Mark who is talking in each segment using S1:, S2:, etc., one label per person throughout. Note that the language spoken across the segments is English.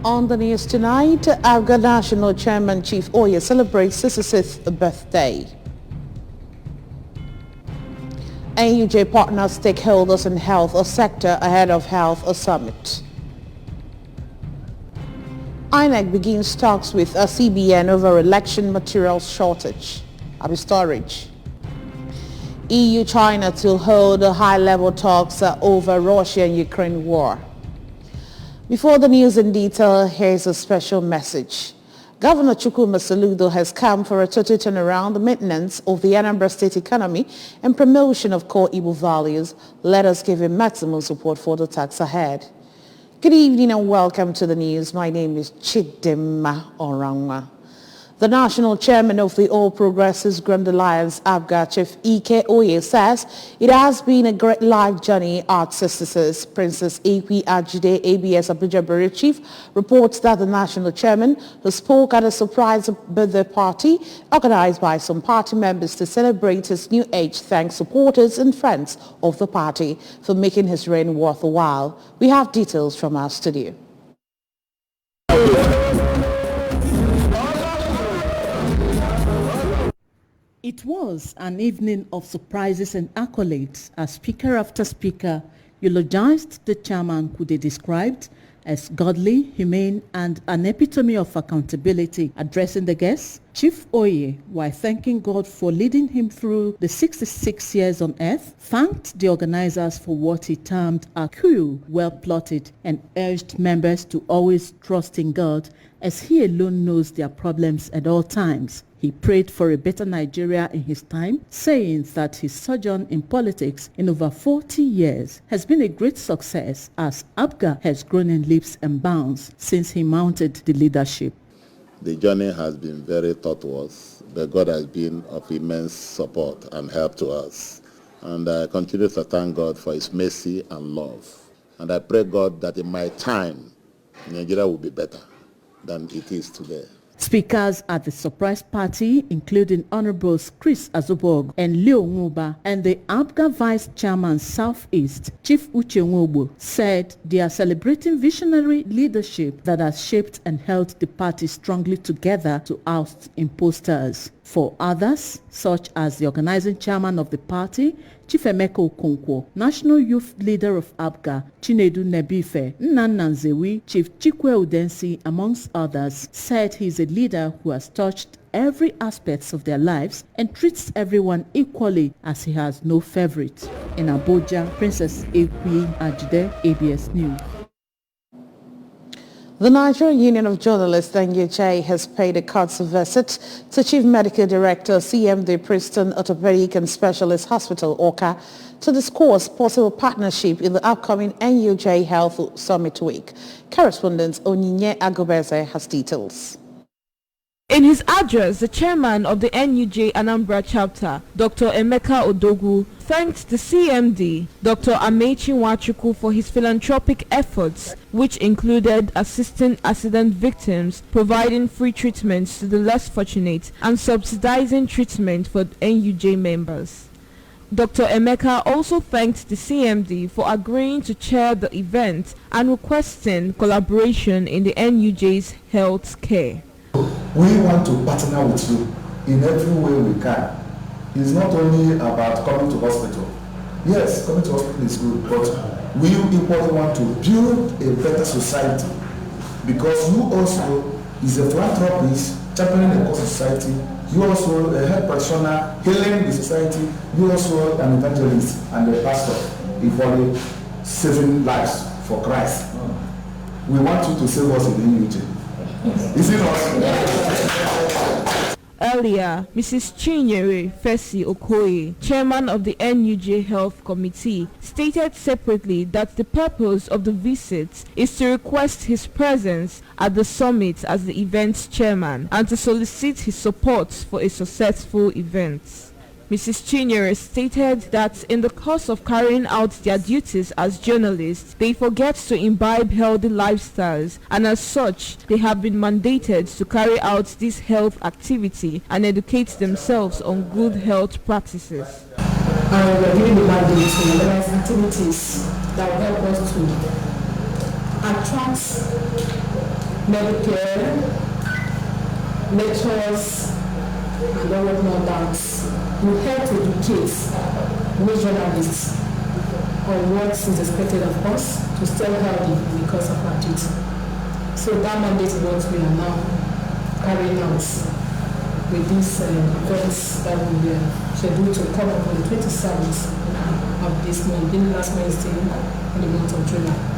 S1: On the news tonight, Abga National Chairman Chief Oye celebrates his 66th birthday. NUJ partners stakeholders in health sector ahead of health summit. INEC begins talks with a CBN over election materials shortage. Storage. EU-China to hold high-level talks over Russia and Ukraine war. Before the news in detail, here's a special message. Governor Chukwuma Soludo has come for a total turnaround, the maintenance of the Anambra State economy and promotion of core Igbo values. Let us give him maximum support for the task ahead. Good evening and welcome to the news. My name is Chidima Orangwa. The national chairman of the All Progressives Grand Alliance, Abga, Chief Ike Oye, says it has been a great life journey at Sisters. Princess Ekwi Ajide, ABS Abuja Bureau Chief, reports that the national chairman, who spoke at a surprise birthday party organized by some party members to celebrate his new age, thanks supporters and friends of the party for making his reign worth a while. We have details from our studio.
S2: It was an evening of surprises and accolades as speaker after speaker eulogized the chairman, who they described as godly, humane, and an epitome of accountability. Addressing the guests, Chief Oye, while thanking God for leading him through the 66 years on earth, thanked the organizers for what he termed a coup well plotted and urged members to always trust in God, as he alone knows their problems at all times. He prayed for a better Nigeria in his time, saying that his sojourn in politics in over 40 years has been a great success, as Abga has grown in leaps and bounds since he mounted the leadership.
S3: The journey has been very tortuous, but God has been of immense support and help to us. And I continue to thank God for his mercy and love. And I pray God that in my time, Nigeria will be better than it is today.
S2: Speakers at the surprise party, including Honorables Chris Azubog and Leo Nwuba, and the Abga Vice Chairman Southeast, Chief Uche Nwobo, said they are celebrating visionary leadership that has shaped and held the party strongly together to oust imposters. For others, such as the organizing chairman of the party, Chief Emeka Okonkwo, National Youth Leader of Abga, Chinedu Nebife, Nnanna Nzewi, Chief Chikwe Udensi, amongst others, said he is a leader who has touched every aspect of their lives and treats everyone equally, as he has no favorite. In Abuja, Princess Ekwi Ajide, ABS News.
S1: The Nigerian Union of Journalists, NUJ, has paid a courtesy visit to Chief Medical Director, CMD Preston Orthopedic and Specialist Hospital, ORCA, to discuss possible partnership in the upcoming NUJ Health Summit Week. Correspondent Onyinye Agobeze has details.
S4: In his address, the chairman of the NUJ Anambra chapter, Dr. Emeka Odogwu, thanked the CMD, Dr. Amechi Nwachukwu, for his philanthropic efforts, which included assisting accident victims, providing free treatments to the less fortunate, and subsidizing treatment for NUJ members. Dr. Emeka also thanked the CMD for agreeing to chair the event and requesting collaboration in the NUJ's health care.
S5: We want to partner with you in every way we can. It's not only about coming to hospital. Yes, coming to hospital is good, but we equally want to build a better society, because you also is a philanthropist championing a core society. You also a health practitioner healing the society. You also an evangelist and a pastor equally saving lives for Christ. We want you to save us in the NUJ. Is it not?
S4: Earlier, Mrs. Chinyere Fesi Okoye, chairman of the NUJ Health Committee, stated separately that the purpose of the visit is to request his presence at the summit as the event's chairman and to solicit his support for a successful event. Mrs. Chinyere stated that in the course of carrying out their duties as journalists, they forget to imbibe healthy lifestyles, and as such, they have been mandated to carry out this health activity and educate themselves on good health practices.
S6: And we are giving the mandate to organize activities that will help us to attract Medicare, lectures, and all of more that will help to educate new journalists on what is expected of us to stay healthy because of our duty. So that mandate is what we are now carrying out with these events that we are scheduled to come up on the 27th of this month, being last Wednesday in the month of July.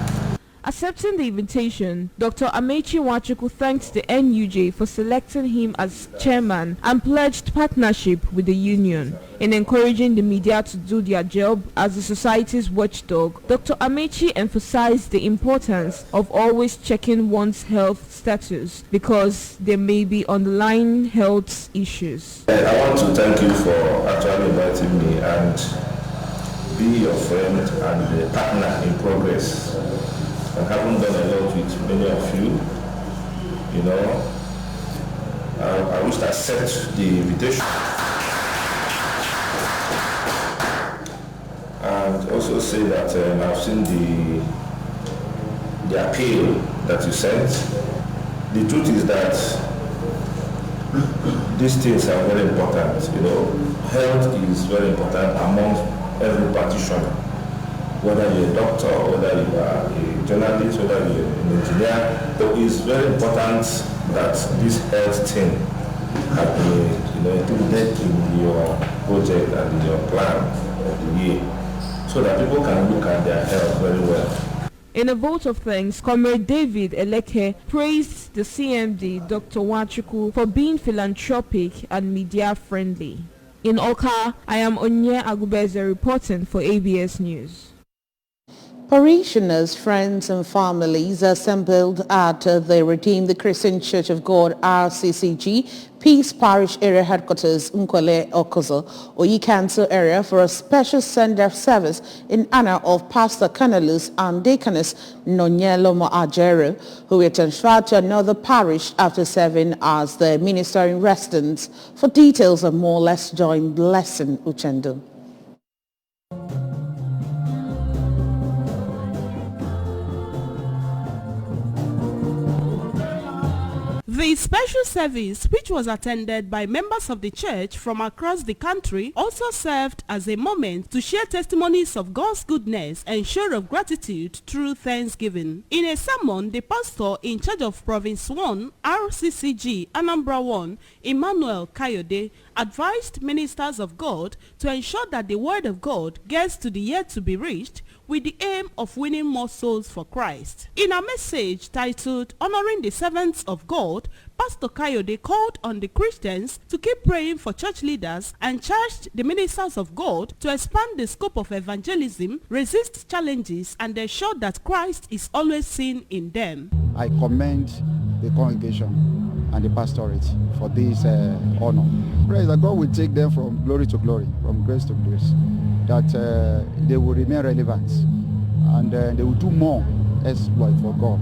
S4: Accepting the invitation, Dr. Amechi Nwachukwu thanked the NUJ for selecting him as chairman and pledged partnership with the union. In encouraging the media to do their job as the society's watchdog, Dr. Amechi emphasized the importance of always checking one's health status because there may be underlying health issues.
S7: I want to thank you for actually inviting me and be your friend and a partner in progress. I haven't done a lot with many of you, you know. I wish to accept the invitation and also say that I've seen the appeal that you sent. The truth is that these things are very important, you know. Health is very important among every practitioner. Whether you're a doctor, whether you are a journalist, whether you're an engineer, it is very important that this health thing has been, you know, included in your project and in your plan of the year, so that people can look at their health very well.
S4: In a vote of thanks, Comrade David Eleke praised the CMD, Dr. Nwachukwu, for being philanthropic and media-friendly. In Oka, I am Onye Agubeze reporting for ABS News.
S1: Parishioners, friends and families assembled at the Redeemed Christian Church of God RCCG Peace Parish Area Headquarters Nkwele Okozo, Oyi Council area for a special send-off service in honor of Pastor Cornelius and Deaconess Nonyelomo Ajero, who were transferred to another parish after serving as the minister in residence. For details and more, let's join Blessing Uchendu.
S8: The special service, which was attended by members of the church from across the country, also served as a moment to share testimonies of God's goodness and show of gratitude through thanksgiving. In a sermon, the pastor in charge of Province 1, RCCG, Anambra 1, Emmanuel Kayode, advised ministers of God to ensure that the word of God gets to the yet to be reached with the aim of winning more souls for Christ. In a message titled Honoring the Servants of God, Pastor Kayode called on the Christians to keep praying for church leaders and charged the ministers of God to expand the scope of evangelism, resist challenges, and ensure that Christ is always seen in them.
S9: I commend the congregation and the pastorate for this honor. Pray that God will take them from glory to glory, from grace to grace, that they will remain relevant and they will do more exploit for God.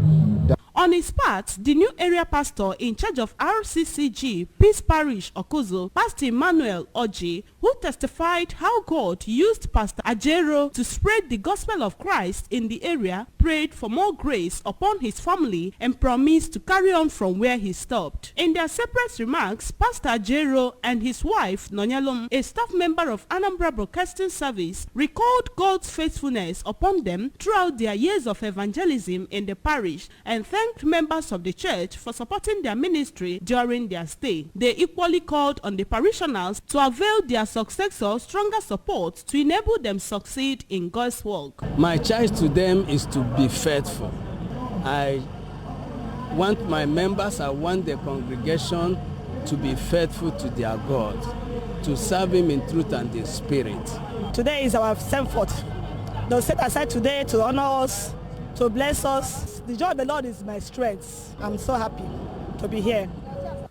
S8: On his part, the new area pastor in charge of RCCG Peace Parish Okozo, Pastor Emmanuel Oji, who testified how God used Pastor Ajero to spread the gospel of Christ in the area, prayed for more grace upon his family and promised to carry on from where he stopped. In their separate remarks, Pastor Ajero and his wife Nonyalom, a staff member of Anambra Broadcasting Service, recalled God's faithfulness upon them throughout their years of evangelism in the parish and thanked members of the church for supporting their ministry during their stay. They equally called on the parishioners to avail their successors stronger support to enable them succeed in God's work.
S10: My charge to them is to be faithful. I want my members, I want the congregation to be faithful to their God, to serve Him in truth and in spirit.
S11: Today is our send forth. They'll set aside today to honor us, to bless us. The joy of the Lord is my strength. I'm so happy to be here.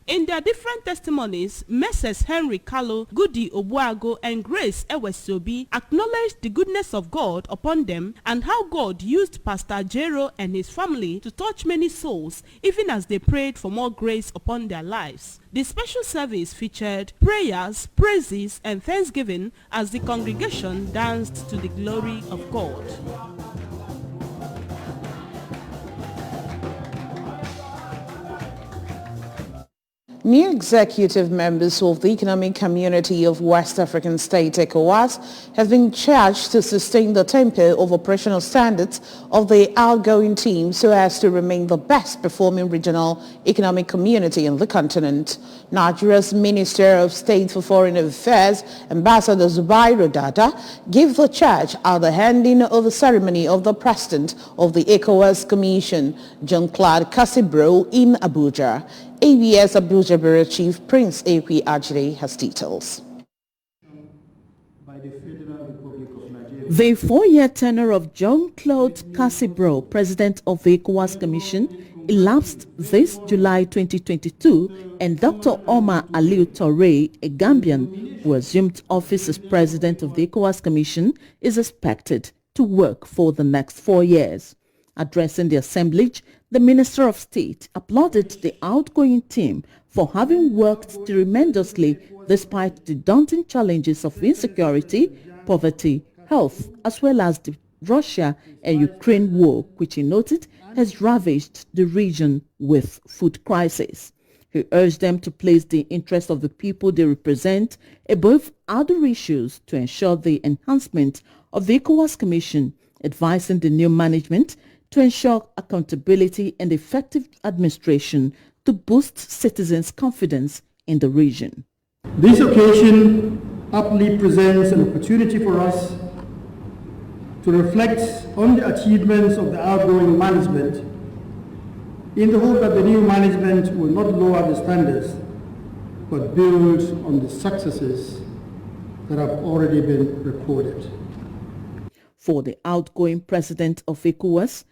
S8: In their different testimonies, Messrs. Henry Kalu, Goody Obuago, and Grace Ewesobi acknowledged the goodness of God upon them and how God used Pastor Jero and his family to touch many souls, even as they prayed for more grace upon their lives. The special service featured prayers, praises, and thanksgiving as the congregation danced to the glory of God.
S1: New executive members of the Economic Community of West African State ECOWAS have been charged to sustain the tempo of operational standards of the outgoing team so as to remain the best performing regional economic community in the continent. Nigeria's Minister of State for Foreign Affairs, Ambassador Zubairu Dada, gave the charge at the handing over ceremony of the President of the ECOWAS Commission, Jean-Claude Cassibro, in Abuja. ABS Abuja Bureau Chief Prince Ekwi Ajire has details.
S2: The 4-year tenure of Jean-Claude Cassibro, President of the ECOWAS Commission, elapsed this July 2022, and Dr. Omar Aliu Toure, a Gambian who assumed office as President of the ECOWAS Commission, is expected to work for the next 4 years. Addressing the assemblage, the Minister of State applauded the outgoing team for having worked tremendously despite the daunting challenges of insecurity, poverty, health, as well as the Russia and Ukraine war, which he noted has ravaged the region with food crisis. He urged them to place the interests of the people they represent above other issues to ensure the enhancement of the ECOWAS Commission, advising the new management to ensure accountability and effective administration to boost citizens' confidence in the region.
S12: This occasion aptly presents an opportunity for us to reflect on the achievements of the outgoing management in the hope that the new management will not lower the standards but build on the successes that have already been recorded.
S2: For the outgoing president of ECOWAS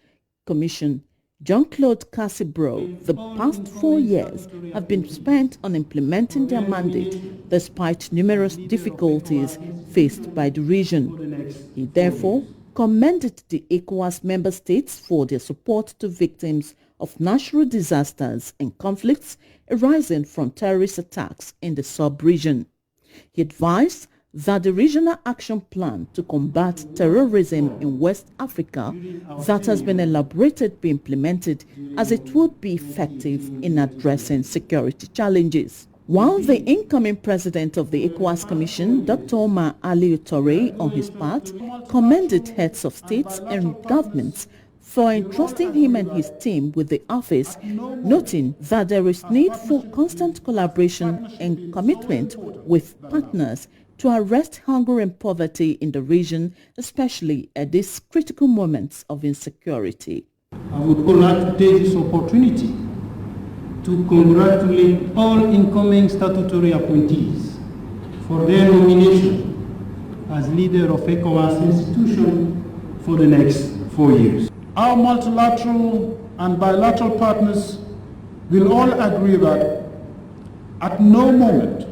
S2: Commission, Jean-Claude Cassibro, the past 4 years have been spent on implementing their mandate despite numerous difficulties faced by the region. He therefore commended the ECOWAS member states for their support to victims of natural disasters and conflicts arising from terrorist attacks in the sub-region. He advised that the regional action plan to combat terrorism in West Africa that has been elaborated be implemented, as it would be effective in addressing security challenges. While the incoming president of the ECOWAS Commission, Dr. Omar Aliu Toure, on his part, commended heads of states and governments for entrusting him and his team with the office, noting that there is need for constant collaboration and commitment with partners to arrest hunger and poverty in the region, especially at these critical moments of insecurity.
S12: I would like to take this opportunity to congratulate all incoming statutory appointees for their nomination as leader of ECOWAS institution for the next 4 years. Our multilateral and bilateral partners will all agree that at no moment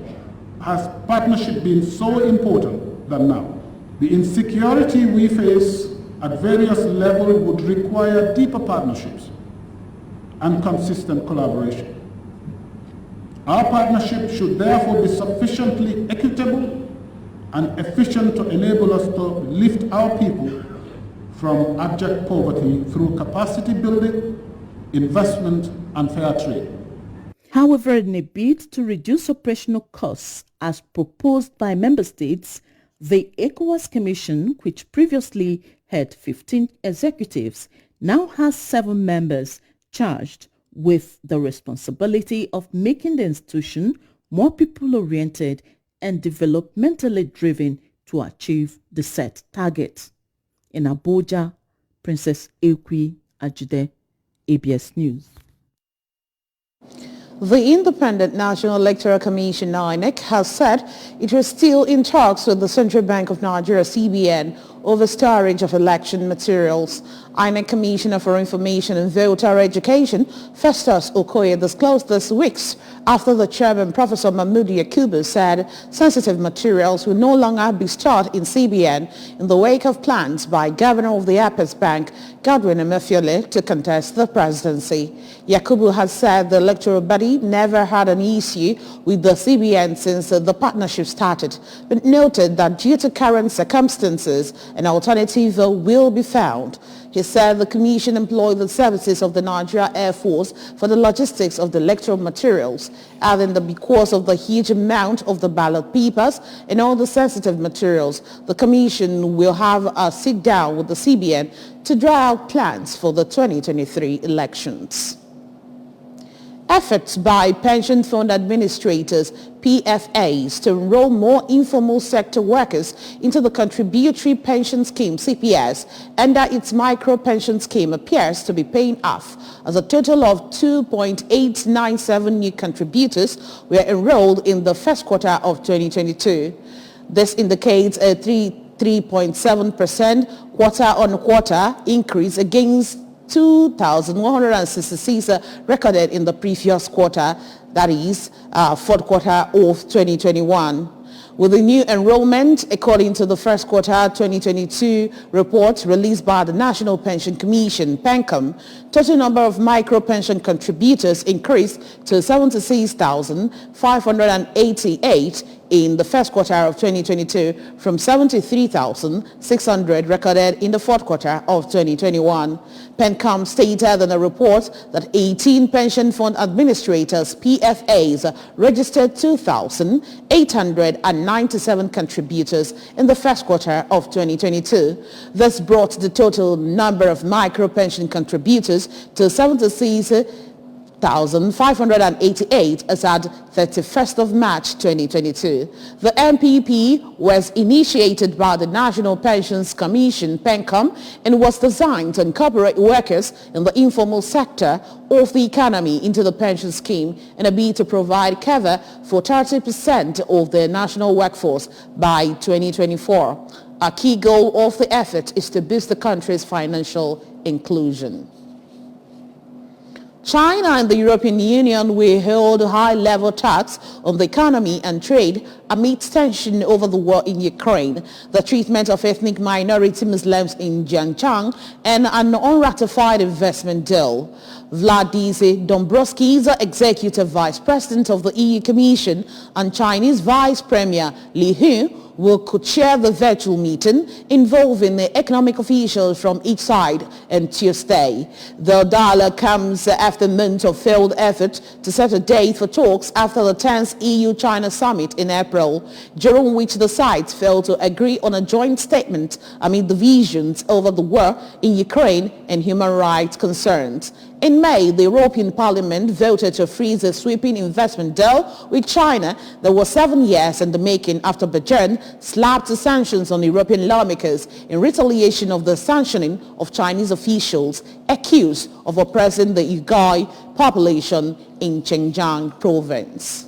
S12: has partnership been so important than now. The insecurity we face at various levels would require deeper partnerships and consistent collaboration. Our partnership should therefore be sufficiently equitable and efficient to enable us to lift our people from abject poverty through capacity building, investment, and fair trade.
S2: However, in a bid to reduce operational costs as proposed by member states, the ECOWAS Commission, which previously had 15 executives, now has 7 members charged with the responsibility of making the institution more people-oriented and developmentally driven to achieve the set targets. In Abuja, Princess Ekwi Ajide, ABS News.
S1: The Independent National Electoral Commission, INEC, has said it was still in talks with the Central Bank of Nigeria, CBN, over storage of election materials. INEC Commissioner for Information and Voter Education, Festus Okoye, disclosed this weeks after the chairman, Professor Mahmoud Yakubu, said sensitive materials will no longer be stored in CBN in the wake of plans by Governor of the Apex Bank, Godwin Emefiele, to contest the presidency. Yakubu has said the electoral body never had an issue with the CBN since the partnership started, but noted that due to current circumstances, an alternative will be found. He said the commission employed the services of the Nigeria Air Force for the logistics of the electoral materials, adding that because of the huge amount of the ballot papers and all the sensitive materials, the commission will have a sit-down with the CBN to draw out plans for the 2023 elections. Efforts by pension fund administrators, PFAs, to enroll more informal sector workers into the contributory pension scheme, CPS, under its micro pension scheme appears to be paying off, as a total of 2.897 new contributors were enrolled in the first quarter of 2022. This indicates a 3.7% quarter-on-quarter increase against 2,166 recorded in the previous quarter, that is, fourth quarter of 2021. With the new enrollment, according to the first quarter 2022 report released by the National Pension Commission, PENCOM, total number of micro-pension contributors increased to 76,588 in the first quarter of 2022 from 73,600 recorded in the fourth quarter of 2021. PENCOM stated in a report that 18 pension fund administrators, PFAs, registered 2,897 contributors in the first quarter of 2022. This brought the total number of micro-pension contributors to 76,588 as at 31st of March 2022. The MPP was initiated by the National Pensions Commission, PENCOM, and was designed to incorporate workers in the informal sector of the economy into the pension scheme in a bid to provide cover for 30% of the national workforce by 2024. A key goal of the effort is to boost the country's financial inclusion. China and the European Union will hold high-level talks on the economy and trade amid tension over the war in Ukraine, the treatment of ethnic minority Muslims in Xinjiang, and an unratified investment deal. Vladimir Dombrovskis, Executive Vice President of the EU Commission, and Chinese Vice Premier Li Hu will co-chair the virtual meeting involving the economic officials from each side on Tuesday. The dialogue comes after months of failed effort to set a date for talks after the 10th EU-China summit in April, during which the sides failed to agree on a joint statement amid divisions over the war in Ukraine and human rights concerns. In May, the European Parliament voted to freeze a sweeping investment deal with China that was 7 years in the making after Beijing slapped sanctions on European lawmakers in retaliation of the sanctioning of Chinese officials accused of oppressing the Uyghur population in Xinjiang province.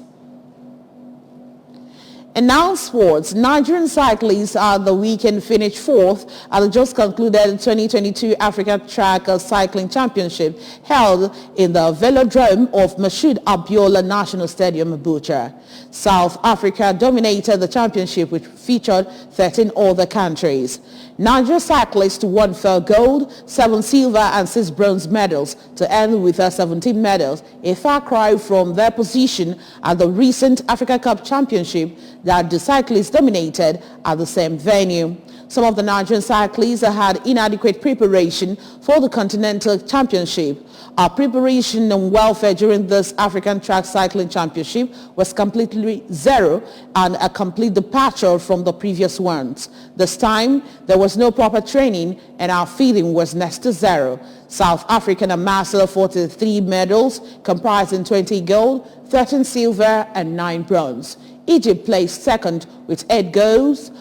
S1: And now sports. Nigerian cyclists at the weekend finished fourth at the just concluded 2022 Africa Track Cycling Championship held in the velodrome of Mashood Abiola National Stadium, Abuja. South Africa dominated the championship, which featured 13 other countries. Nigeria cyclists won 4 gold, 7 silver and 6 bronze medals to end with 17 medals, a far cry from their position at the recent Africa Cup Championship that the cyclists dominated at the same venue. Some of the Nigerian cyclists had inadequate preparation for the Continental Championship. Our preparation and welfare during this African Track Cycling Championship was completely zero and a complete departure from the previous ones. This time, there was no proper training and our feeding was next to zero. South African amassed 43 medals, comprising 20 gold, 13 silver and 9 bronze. Egypt placed second with 8 golds,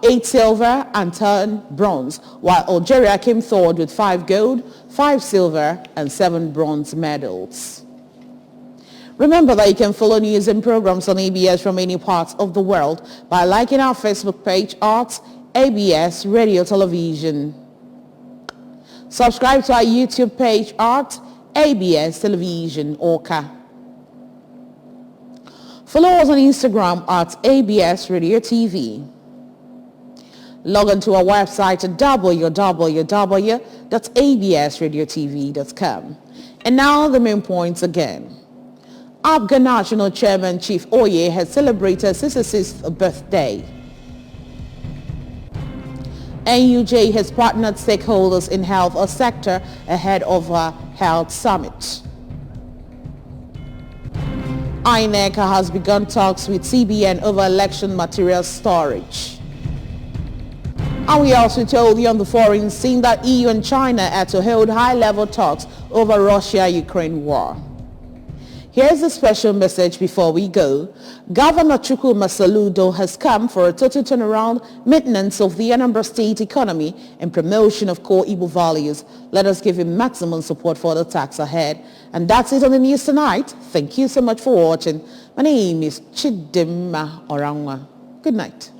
S1: 8 silver and 10 bronze, while Algeria came third with 5 gold, 5 silver and 7 bronze medals. Remember that you can follow news and programs on ABS from any parts of the world by liking our Facebook page at ABS Radio Television. Subscribe to our YouTube page at ABS Television Orca. Follow us on Instagram at ABS Radio TV. Log on to our website at www.absradiotv.com. And now the main points again. APGA National Chairman Chief Oye has celebrated his 66th birthday. NUJ has partnered stakeholders in health sector ahead of a health summit. INEC has begun talks with CBN over election material storage. And we also told you on the foreign scene that EU and China are to hold high-level talks over Russia-Ukraine war. Here's a special message before we go. Governor Chuku Masaludo has come for a total turnaround, maintenance of the Anambra State economy and promotion of core Igbo values. Let us give him maximum support for the task ahead. And that's it on the news tonight. Thank you so much for watching. My name is Chidimma Orangwa. Good night.